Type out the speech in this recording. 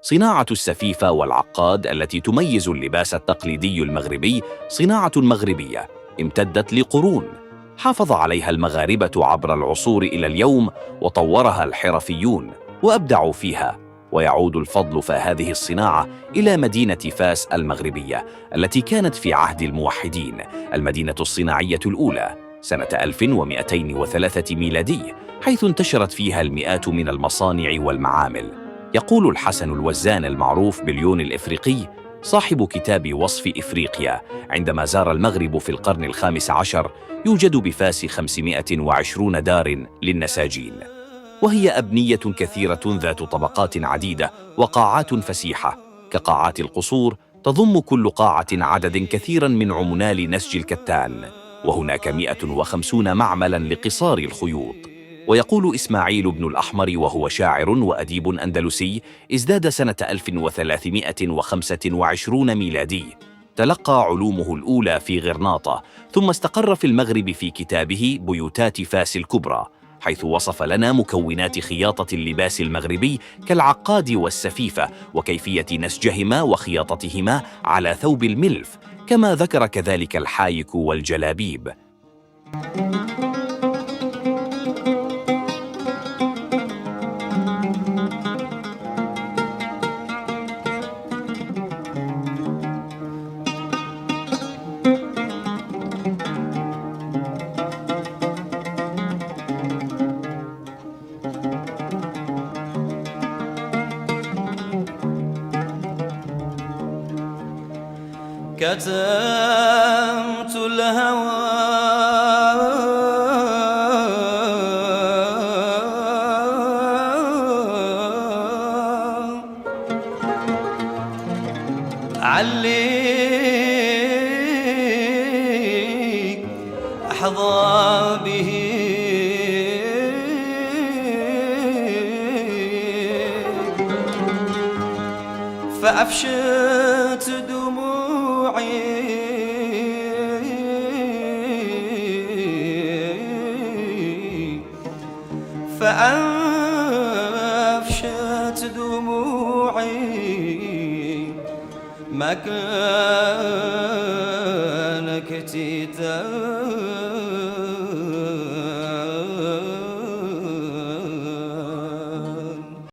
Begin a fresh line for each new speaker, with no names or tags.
صناعة السفيفة والعقاد التي تميز اللباس التقليدي المغربي صناعة مغربية امتدت لقرون، حافظ عليها المغاربة عبر العصور إلى اليوم وطورها الحرفيون وأبدعوا فيها. ويعود الفضل فهذه الصناعة إلى مدينة فاس المغربية التي كانت في عهد الموحدين المدينة الصناعية الأولى سنة 1203 ميلادي، حيث انتشرت فيها المئات من المصانع والمعامل. يقول الحسن الوزان المعروف باليون الإفريقي صاحب كتاب وصف إفريقيا عندما زار المغرب في القرن ال15: يوجد بفاس 520 دار للنساجين، وهي أبنية كثيرة ذات طبقات عديدة وقاعات فسيحة كقاعات القصور، تضم كل قاعة عدد كثيرا من عمال نسج الكتان، وهناك 150 معملا لقصار الخيوط. ويقول إسماعيل بن الأحمر وهو شاعر وأديب أندلسي ازداد سنة 1325 ميلادي، تلقى علومه الأولى في غرناطة ثم استقر في المغرب في كتابه بيوتات فاس الكبرى، حيث وصف لنا مكونات خياطة اللباس المغربي كالعقاد والسفيفة وكيفية نسجهما وخياطتهما على ثوب الملف، كما ذكر كذلك الحايك والجلابيب.
كتمت الهوى علي أحظى به فأفشت فأفشت دموعي ما كان كتيتا